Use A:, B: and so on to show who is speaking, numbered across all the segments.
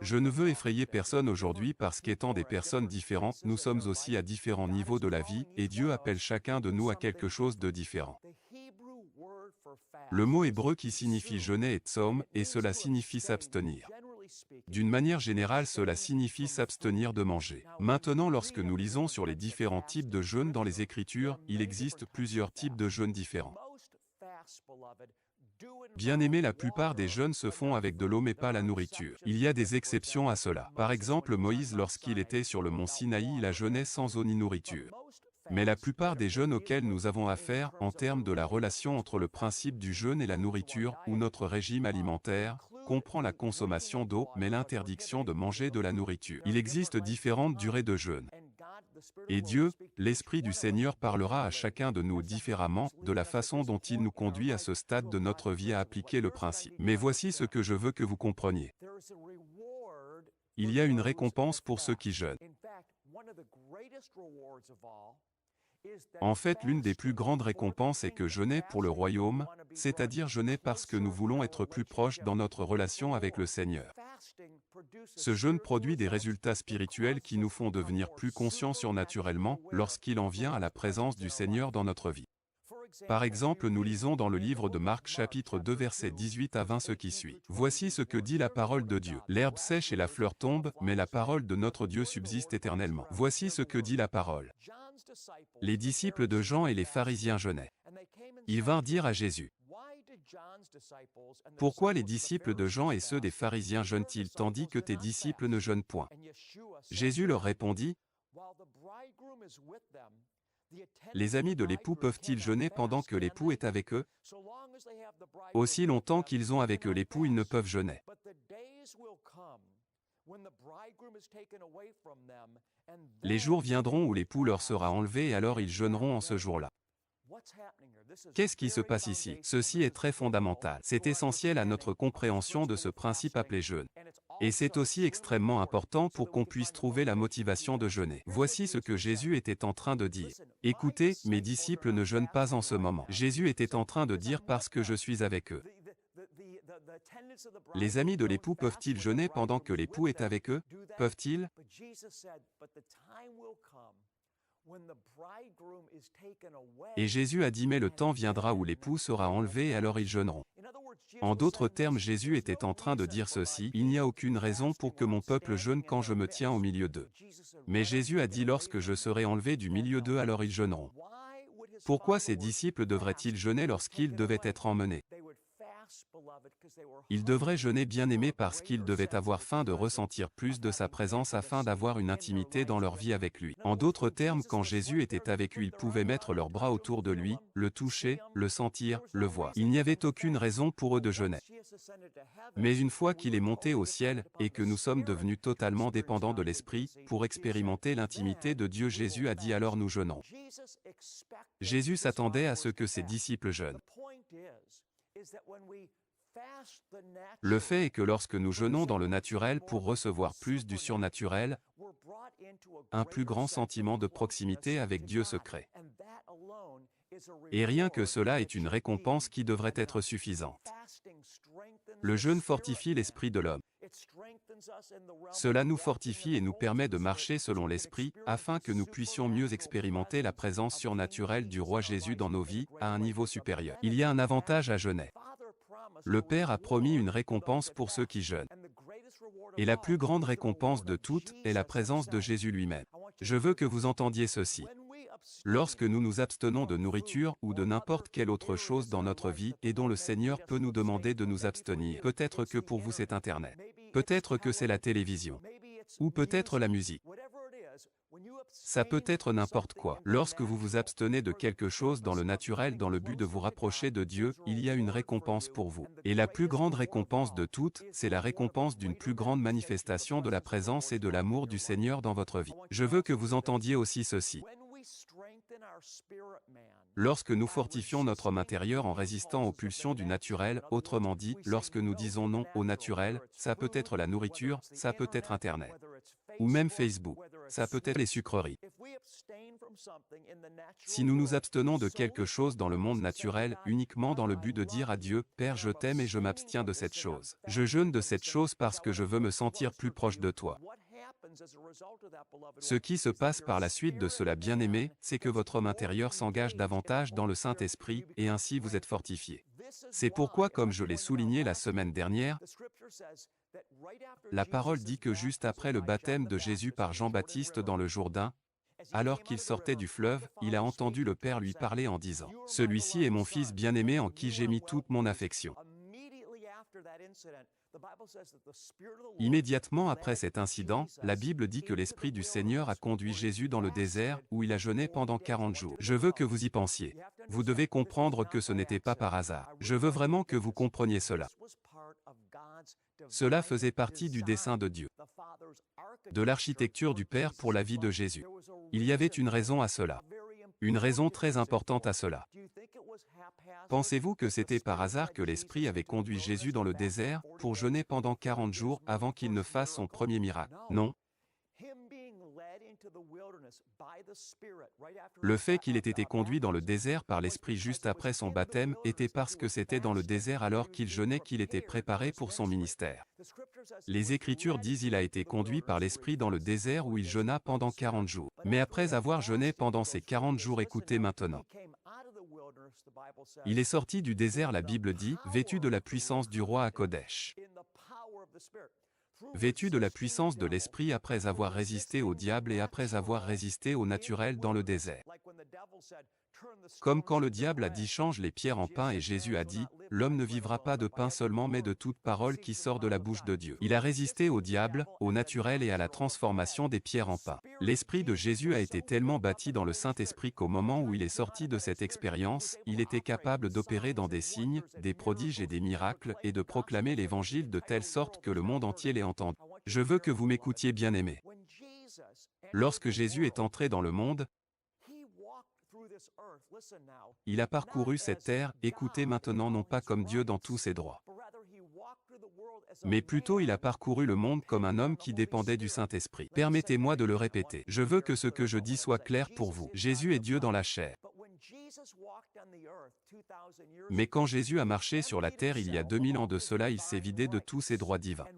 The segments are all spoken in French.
A: Je ne veux effrayer personne aujourd'hui parce qu'étant des personnes différentes, nous sommes aussi à différents niveaux de la vie, et Dieu appelle chacun de nous à quelque chose de différent. Le mot hébreu qui signifie jeûner est tzom, et cela signifie s'abstenir. D'une manière générale, cela signifie s'abstenir de manger. Maintenant, lorsque nous lisons sur les différents types de jeûnes dans les Écritures, il existe plusieurs types de jeûnes différents. Bien-aimés, la plupart des jeûnes se font avec de l'eau mais pas la nourriture. Il y a des exceptions à cela. Par exemple, Moïse, lorsqu'il était sur le mont Sinaï, il a jeûné sans eau ni nourriture. Mais la plupart des jeûnes auxquels nous avons affaire, en termes de la relation entre le principe du jeûne et la nourriture, ou notre régime alimentaire, comprend la consommation d'eau, mais l'interdiction de manger de la nourriture. Il existe différentes durées de jeûne. Et Dieu, l'Esprit du Seigneur parlera à chacun de nous différemment, de la façon dont il nous conduit à ce stade de notre vie à appliquer le principe. Mais voici ce que je veux que vous compreniez. Il y a une récompense pour ceux qui jeûnent. En fait, l'une des plus grandes récompenses est que jeûner pour le royaume, c'est-à-dire jeûner parce que nous voulons être plus proches dans notre relation avec le Seigneur. Ce jeûne produit des résultats spirituels qui nous font devenir plus conscients surnaturellement lorsqu'il en vient à la présence du Seigneur dans notre vie. Par exemple, nous lisons dans le livre de Marc chapitre 2 versets 18 à 20 ce qui suit. Voici ce que dit la parole de Dieu. L'herbe sèche et la fleur tombe, mais la parole de notre Dieu subsiste éternellement. Voici ce que dit la parole. Les disciples de Jean et les pharisiens jeûnaient. Ils vinrent dire à Jésus: pourquoi les disciples de Jean et ceux des pharisiens jeûnent-ils tandis que tes disciples ne jeûnent point? Jésus leur répondit: les amis de l'époux peuvent-ils jeûner pendant que l'époux est avec eux? Aussi longtemps qu'ils ont avec eux l'époux, ils ne peuvent jeûner. Les jours viendront où l'époux leur sera enlevé et alors ils jeûneront en ce jour-là. Qu'est-ce qui se passe ici? Ceci est très fondamental. C'est essentiel à notre compréhension de ce principe appelé jeûne. Et c'est aussi extrêmement important pour qu'on puisse trouver la motivation de jeûner. Voici ce que Jésus était en train de dire. Écoutez, mes disciples ne jeûnent pas en ce moment. Jésus était en train de dire parce que je suis avec eux. Les amis de l'époux peuvent-ils jeûner pendant que l'époux est avec eux? Peuvent-ils? Et Jésus a dit mais le temps viendra où l'époux sera enlevé et alors ils jeûneront. En d'autres termes, Jésus était en train de dire ceci: il n'y a aucune raison pour que mon peuple jeûne quand je me tiens au milieu d'eux. Mais Jésus a dit lorsque je serai enlevé du milieu d'eux alors ils jeûneront. Pourquoi ses disciples devraient-ils jeûner lorsqu'ils devaient être emmenés? Ils devraient jeûner, bien-aimés, parce qu'ils devaient avoir faim de ressentir plus de sa présence afin d'avoir une intimité dans leur vie avec lui. En d'autres termes, quand Jésus était avec eux, ils pouvaient mettre leurs bras autour de lui, le toucher, le sentir, le voir. Il n'y avait aucune raison pour eux de jeûner. Mais une fois qu'il est monté au ciel, et que nous sommes devenus totalement dépendants de l'Esprit, pour expérimenter l'intimité de Dieu, Jésus a dit alors nous jeûnons. Jésus s'attendait à ce que ses disciples jeûnent. Le fait est que lorsque nous jeûnons dans le naturel pour recevoir plus du surnaturel, un plus grand sentiment de proximité avec Dieu se crée. Et rien que cela est une récompense qui devrait être suffisante. Le jeûne fortifie l'esprit de l'homme. Cela nous fortifie et nous permet de marcher selon l'Esprit, afin que nous puissions mieux expérimenter la présence surnaturelle du Roi Jésus dans nos vies, à un niveau supérieur. Il y a un avantage à jeûner. Le Père a promis une récompense pour ceux qui jeûnent. Et la plus grande récompense de toutes est la présence de Jésus lui-même. Je veux que vous entendiez ceci. Lorsque nous nous abstenons de nourriture ou de n'importe quelle autre chose dans notre vie et dont le Seigneur peut nous demander de nous abstenir, peut-être que pour vous c'est Internet, peut-être que c'est la télévision, ou peut-être la musique. Ça peut être n'importe quoi. Lorsque vous vous abstenez de quelque chose dans le naturel dans le but de vous rapprocher de Dieu, il y a une récompense pour vous. Et la plus grande récompense de toutes, c'est la récompense d'une plus grande manifestation de la présence et de l'amour du Seigneur dans votre vie. Je veux que vous entendiez aussi ceci. Lorsque nous fortifions notre homme intérieur en résistant aux pulsions du naturel, autrement dit, lorsque nous disons non au naturel, ça peut être la nourriture, ça peut être Internet, ou même Facebook, ça peut être les sucreries. Si nous nous abstenons de quelque chose dans le monde naturel, uniquement dans le but de dire à Dieu, « Père, je t'aime et je m'abstiens de cette chose. Je jeûne de cette chose parce que je veux me sentir plus proche de toi. » Ce qui se passe par la suite de cela, bien-aimés, c'est que votre homme intérieur s'engage davantage dans le Saint-Esprit, et ainsi vous êtes fortifiés. C'est pourquoi, comme je l'ai souligné la semaine dernière, la parole dit que juste après le baptême de Jésus par Jean-Baptiste dans le Jourdain, alors qu'il sortait du fleuve, il a entendu le Père lui parler en disant, « Celui-ci est mon Fils bien-aimé en qui j'ai mis toute mon affection. » Immédiatement après cet incident, la Bible dit que l'Esprit du Seigneur a conduit Jésus dans le désert, où il a jeûné pendant 40 jours. Je veux que vous y pensiez. Vous devez comprendre que ce n'était pas par hasard. Je veux vraiment que vous compreniez cela. Cela faisait partie du dessein de Dieu, de l'architecture du Père pour la vie de Jésus. Il y avait une raison à cela. Une raison très importante à cela. Pensez-vous que c'était par hasard que l'Esprit avait conduit Jésus dans le désert, pour jeûner pendant 40 jours avant qu'il ne fasse son premier miracle? Non. Le fait qu'il ait été conduit dans le désert par l'Esprit juste après son baptême était parce que c'était dans le désert alors qu'il jeûnait qu'il était préparé pour son ministère. Les Écritures disent qu'il a été conduit par l'Esprit dans le désert où il jeûna pendant 40 jours. Mais après avoir jeûné pendant ces 40 jours, écoutez maintenant. Il est sorti du désert, la Bible dit, vêtu de la puissance du roi à Kodesh. Vêtu de la puissance de l'Esprit après avoir résisté au diable et après avoir résisté au naturel dans le désert. Comme quand le diable a dit change les pierres en pain et Jésus a dit, l'homme ne vivra pas de pain seulement mais de toute parole qui sort de la bouche de Dieu. Il a résisté au diable, au naturel et à la transformation des pierres en pain. L'esprit de Jésus a été tellement bâti dans le Saint-Esprit qu'au moment où il est sorti de cette expérience, il était capable d'opérer dans des signes, des prodiges et des miracles et de proclamer l'évangile de telle sorte que le monde entier l'ait entendu. Je veux que vous m'écoutiez, bien-aimés. Lorsque Jésus est entré dans le monde, il a parcouru cette terre, écoutez maintenant, non pas comme Dieu dans tous ses droits, mais plutôt il a parcouru le monde comme un homme qui dépendait du Saint-Esprit. Permettez-moi de le répéter. Je veux que ce que je dis soit clair pour vous. Jésus est Dieu dans la chair. Mais quand Jésus a marché sur la terre il y a 2000 ans de cela, il s'est vidé de tous ses droits divins.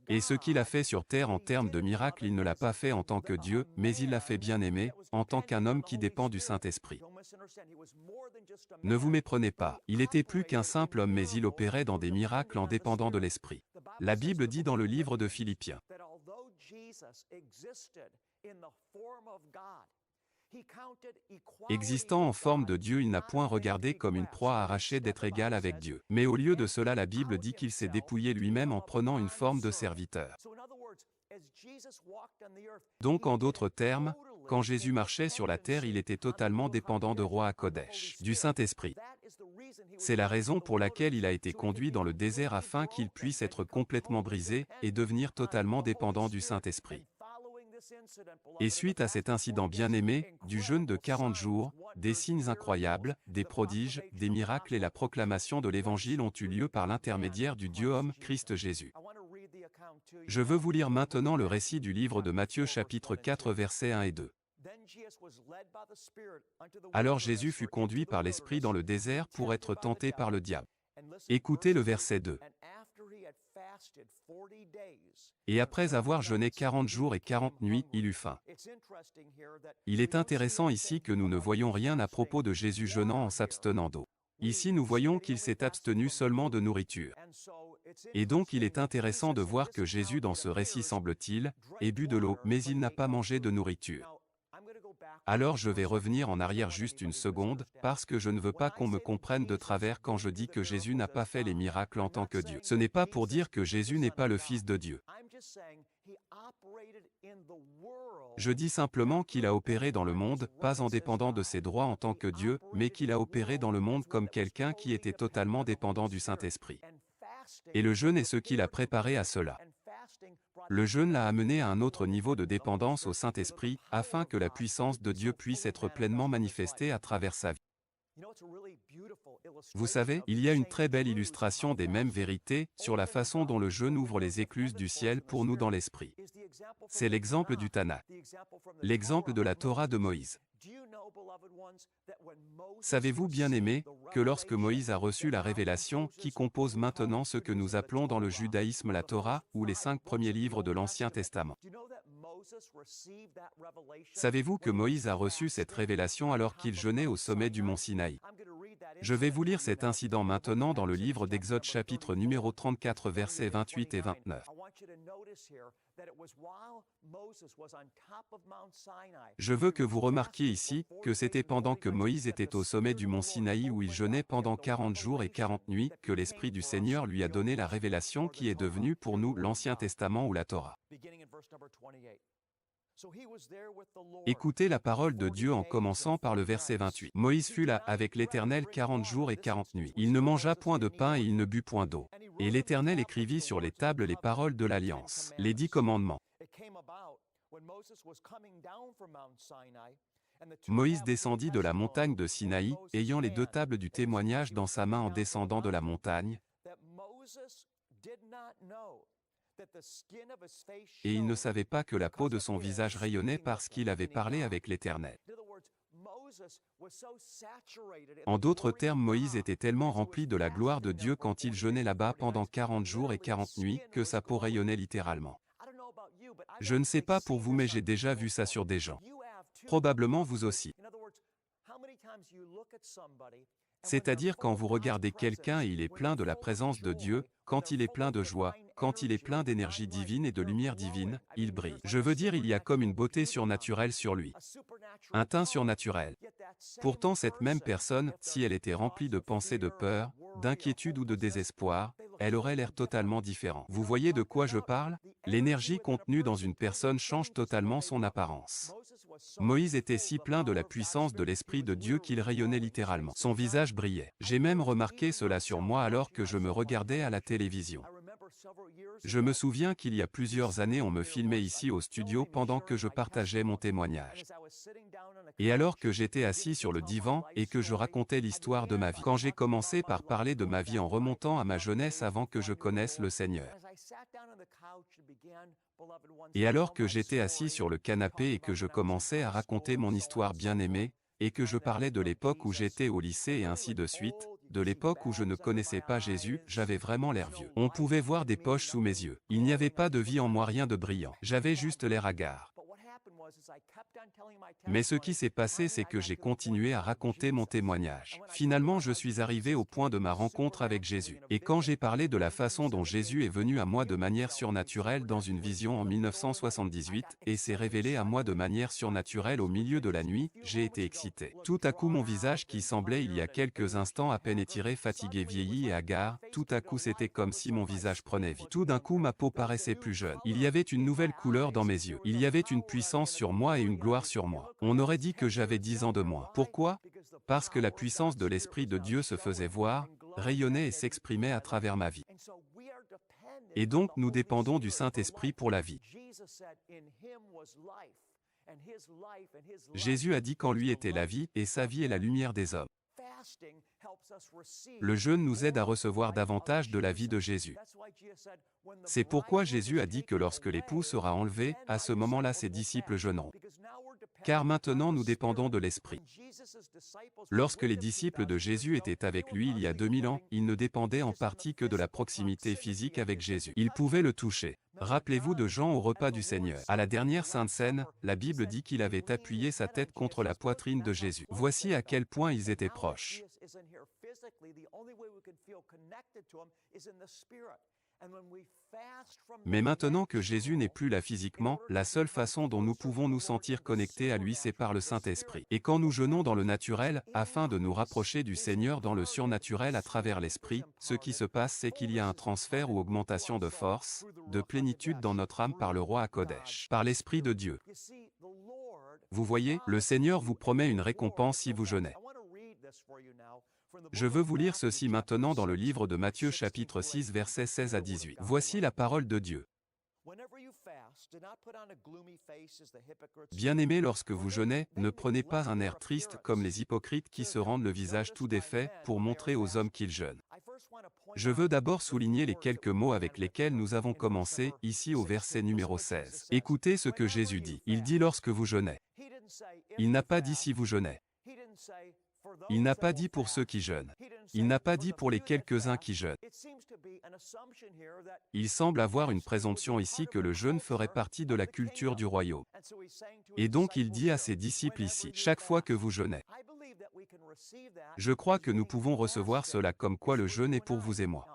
A: Et ce qu'il a fait sur terre en termes de miracles, il ne l'a pas fait en tant que Dieu, mais il l'a fait, bien-aimé, en tant qu'un homme qui dépend du Saint-Esprit. Ne vous méprenez pas, il était plus qu'un simple homme, mais il opérait dans des miracles en dépendant de l'Esprit. La Bible dit dans le livre de Philippiens, existant en forme de Dieu, il n'a point regardé comme une proie arrachée d'être égal avec Dieu. Mais au lieu de cela, la Bible dit qu'il s'est dépouillé lui-même en prenant une forme de serviteur. Donc en d'autres termes, quand Jésus marchait sur la terre, il était totalement dépendant de Roi à Kodesh, du Saint-Esprit. C'est la raison pour laquelle il a été conduit dans le désert afin qu'il puisse être complètement brisé et devenir totalement dépendant du Saint-Esprit. Et suite à cet incident, bien-aimé, du jeûne de 40 jours, des signes incroyables, des prodiges, des miracles et la proclamation de l'Évangile ont eu lieu par l'intermédiaire du Dieu-homme, Christ Jésus. Je veux vous lire maintenant le récit du livre de Matthieu chapitre 4 versets 1 et 2. Alors Jésus fut conduit par l'Esprit dans le désert pour être tenté par le diable. Écoutez le verset 2. Et après avoir jeûné 40 jours et 40 nuits, il eut faim. Il est intéressant ici que nous ne voyons rien à propos de Jésus jeûnant en s'abstenant d'eau. Ici nous voyons qu'il s'est abstenu seulement de nourriture. Et donc il est intéressant de voir que Jésus dans ce récit, semble-t-il, ait bu de l'eau, mais il n'a pas mangé de nourriture. Alors je vais revenir en arrière juste une seconde, parce que je ne veux pas qu'on me comprenne de travers quand je dis que Jésus n'a pas fait les miracles en tant que Dieu. Ce n'est pas pour dire que Jésus n'est pas le Fils de Dieu. Je dis simplement qu'il a opéré dans le monde, pas en dépendant de ses droits en tant que Dieu, mais qu'il a opéré dans le monde comme quelqu'un qui était totalement dépendant du Saint-Esprit. Et le jeûne est ce qui l'a préparé à cela. Le jeûne l'a amené à un autre niveau de dépendance au Saint-Esprit, afin que la puissance de Dieu puisse être pleinement manifestée à travers sa vie. Vous savez, il y a une très belle illustration des mêmes vérités sur la façon dont le jeûne ouvre les écluses du ciel pour nous dans l'esprit. C'est l'exemple du Tanakh, l'exemple de la Torah de Moïse. Savez-vous, bien-aimés, que lorsque Moïse a reçu la révélation qui compose maintenant ce que nous appelons dans le judaïsme la Torah, ou les 5 premiers livres de l'Ancien Testament, savez-vous que Moïse a reçu cette révélation alors qu'il jeûnait au sommet du mont Sinaï? Je vais vous lire cet incident maintenant dans le livre d'Exode chapitre numéro 34 versets 28 et 29. Je veux que vous remarquiez ici que c'était pendant que Moïse était au sommet du mont Sinaï où il jeûnait pendant 40 jours et 40 nuits que l'Esprit du Seigneur lui a donné la révélation qui est devenue pour nous l'Ancien Testament ou la Torah. Écoutez la parole de Dieu en commençant par le verset 28. Moïse fut là avec l'Éternel 40 jours et 40 nuits. Il ne mangea point de pain et il ne but point d'eau. Et l'Éternel écrivit sur les tables les paroles de l'Alliance, les 10 commandements. Moïse descendit de la montagne de Sinaï, ayant les 2 tables du témoignage dans sa main en descendant de la montagne. Et il ne savait pas que la peau de son visage rayonnait parce qu'il avait parlé avec l'Éternel. En d'autres termes, Moïse était tellement rempli de la gloire de Dieu quand il jeûnait là-bas pendant 40 jours et 40 nuits, que sa peau rayonnait littéralement. Je ne sais pas pour vous, mais j'ai déjà vu ça sur des gens. Probablement vous aussi. C'est-à-dire quand vous regardez quelqu'un et il est plein de la présence de Dieu, quand il est plein de joie, quand il est plein d'énergie divine et de lumière divine, il brille. Je veux dire, il y a comme une beauté surnaturelle sur lui. Un teint surnaturel. Pourtant, cette même personne, si elle était remplie de pensées de peur, d'inquiétude ou de désespoir, elle aurait l'air totalement différent. Vous voyez de quoi je parle? L'énergie contenue dans une personne change totalement son apparence. Moïse était si plein de la puissance de l'Esprit de Dieu qu'il rayonnait littéralement. Son visage brillait. J'ai même remarqué cela sur moi alors que je me regardais à la télévision. Je me souviens qu'il y a plusieurs années on me filmait ici au studio pendant que je partageais mon témoignage. Et alors que j'étais assis sur le divan et que je racontais l'histoire de ma vie. Quand j'ai commencé par parler de ma vie en remontant à ma jeunesse avant que je connaisse le Seigneur. Et alors que j'étais assis sur le canapé et que je commençais à raconter mon histoire bien-aimée, et que je parlais de l'époque où j'étais au lycée et ainsi de suite, de l'époque où je ne connaissais pas Jésus, j'avais vraiment l'air vieux. On pouvait voir des poches sous mes yeux. Il n'y avait pas de vie en moi, rien de brillant. J'avais juste l'air hagard. Mais ce qui s'est passé, c'est que j'ai continué à raconter mon témoignage. Finalement, je suis arrivé au point de ma rencontre avec Jésus. Et quand j'ai parlé de la façon dont Jésus est venu à moi de manière surnaturelle dans une vision en 1978, et s'est révélé à moi de manière surnaturelle au milieu de la nuit, j'ai été excité. Tout à coup, mon visage qui semblait il y a quelques instants à peine étiré, fatigué, vieilli et hagard, tout à coup c'était comme si mon visage prenait vie. Tout d'un coup, ma peau paraissait plus jeune. Il y avait une nouvelle couleur dans mes yeux. Il y avait une puissance sur moi et une gloire sur moi. On aurait dit que j'avais 10 ans de moins. Pourquoi? Parce que la puissance de l'Esprit de Dieu se faisait voir, rayonnait et s'exprimait à travers ma vie. Et donc nous dépendons du Saint-Esprit pour la vie. Jésus a dit qu'en lui était la vie, et sa vie est la lumière des hommes. Le jeûne nous aide à recevoir davantage de la vie de Jésus. C'est pourquoi Jésus a dit que lorsque l'époux sera enlevé, à ce moment-là ses disciples jeûneront. Car maintenant nous dépendons de l'Esprit. Lorsque les disciples de Jésus étaient avec lui il y a 2000 ans, ils ne dépendaient en partie que de la proximité physique avec Jésus. Ils pouvaient le toucher. Rappelez-vous de Jean au repas du Seigneur. À la dernière Sainte Seine, la Bible dit qu'il avait appuyé sa tête contre la poitrine de Jésus. Voici à quel point ils étaient proches. Mais maintenant que Jésus n'est plus là physiquement, la seule façon dont nous pouvons nous sentir connectés à lui, c'est par le Saint-Esprit. Et quand nous jeûnons dans le naturel, afin de nous rapprocher du Seigneur dans le surnaturel à travers l'Esprit, ce qui se passe, c'est qu'il y a un transfert ou augmentation de force, de plénitude dans notre âme par le roi HaKodesh, par l'Esprit de Dieu. Vous voyez, le Seigneur vous promet une récompense si vous jeûnez. Je veux vous lire ceci maintenant dans le livre de Matthieu chapitre 6 versets 16 à 18. Voici la parole de Dieu. Bien-aimés, lorsque vous jeûnez, ne prenez pas un air triste comme les hypocrites qui se rendent le visage tout défait pour montrer aux hommes qu'ils jeûnent. Je veux d'abord souligner les quelques mots avec lesquels nous avons commencé, ici au verset numéro 16. Écoutez ce que Jésus dit. Il dit lorsque vous jeûnez. Il n'a pas dit si vous jeûnez. Il n'a pas dit pour ceux qui jeûnent. Il n'a pas dit pour les quelques-uns qui jeûnent. Il semble avoir une présomption ici que le jeûne ferait partie de la culture du royaume. Et donc il dit à ses disciples ici, chaque fois que vous jeûnez. Je crois que nous pouvons recevoir cela comme quoi le jeûne est pour vous et moi.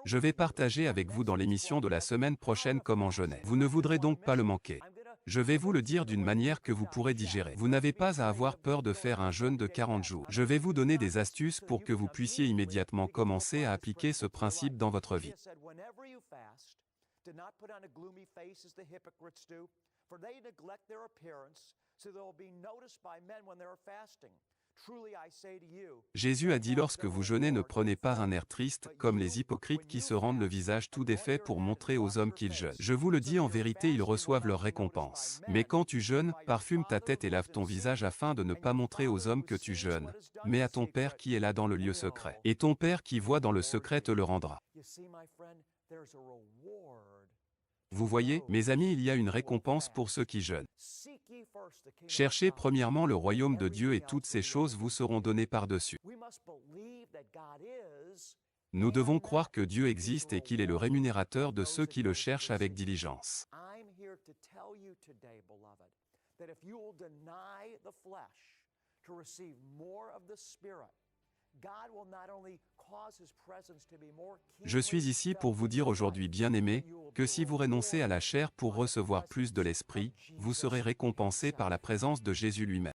A: Je vais partager avec vous dans l'émission de la semaine prochaine comment jeûner. Vous ne voudrez donc pas le manquer. Je vais vous le dire d'une manière que vous pourrez digérer. Vous n'avez pas à avoir peur de faire un jeûne de 40 jours. Je vais vous donner des astuces pour que vous puissiez immédiatement commencer à appliquer ce principe dans votre vie. Jésus a dit lorsque vous jeûnez ne prenez pas un air triste, comme les hypocrites qui se rendent le visage tout défait pour montrer aux hommes qu'ils jeûnent. Je vous le dis en vérité, ils reçoivent leur récompense. Mais quand tu jeûnes, parfume ta tête et lave ton visage afin de ne pas montrer aux hommes que tu jeûnes, mais à ton Père qui est là dans le lieu secret. Et ton Père qui voit dans le secret te le rendra. Vous voyez, mes amis, il y a une récompense pour ceux qui jeûnent. Cherchez premièrement le royaume de Dieu et toutes ces choses vous seront données par-dessus. Nous devons croire que Dieu existe et qu'il est le rémunérateur de ceux qui le cherchent avec diligence. Je suis ici pour vous dire aujourd'hui, bien-aimés, que si vous renoncez à la chair pour recevoir plus de l'esprit, vous serez récompensés par la présence de Jésus lui-même.